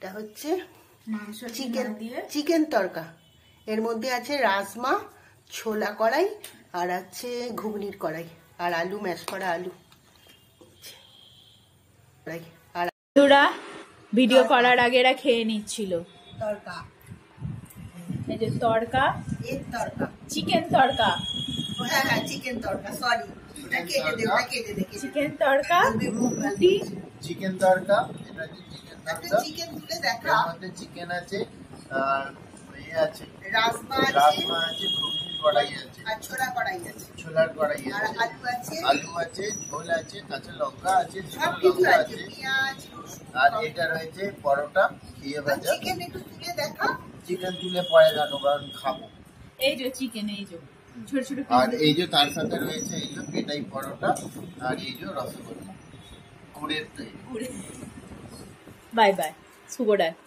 এটা হচ্ছে মাংস চিকেন তড়কা। এর মধ্যে আছে রাজমা, ছোলা কড়াই, আর আছে ঘুগনির কড়াই, আর আলু, ম্যাশ করা আলু। আর ভিডিও করার আগে এরা খেয়ে নিচ্ছিল তড়কা। এই যে তড়কা, এর তড়কা, চিকেন তড়কা। হ্যাঁ হ্যাঁ, চিকেন তড়কা, সরি, ওটা কেটে দে, ওটা কেটে দে। চিকেন তড়কা, রুটি, চিকেন তড়কা। এটা হচ্ছে চিকেন তড়কা। চিকেন তুলে দেখা। এর মধ্যে চিকেন আছে, আর ইয়ে আছে, রাজমা আছে, ঘুগনির কড়াই আছে, আর ছোলা কড়াই আছে, ছোলার কড়াই আর আছে, আলু আছে, ঝোল আছে, কাঁচা লঙ্কা আছে, সব কিছু লঙ্কা আছে, পেঁয়াজ, রসুন। আর এটা রয়েছে পরোটা, ঘিয়ে ভাজা। চিকেন একটু তুলে দেখা। চিকেন তুলে পরে রাখো, কারণ খাবো। এই যে চিকেন, এই যে ছোট ছোট, আর এই যে তার সাথে রয়েছে এই যে পেটাই পরোটা, আর এই যে রসগোল্লা, গুড়ের তৈরি। বাই বাই, শুভরাত্রি।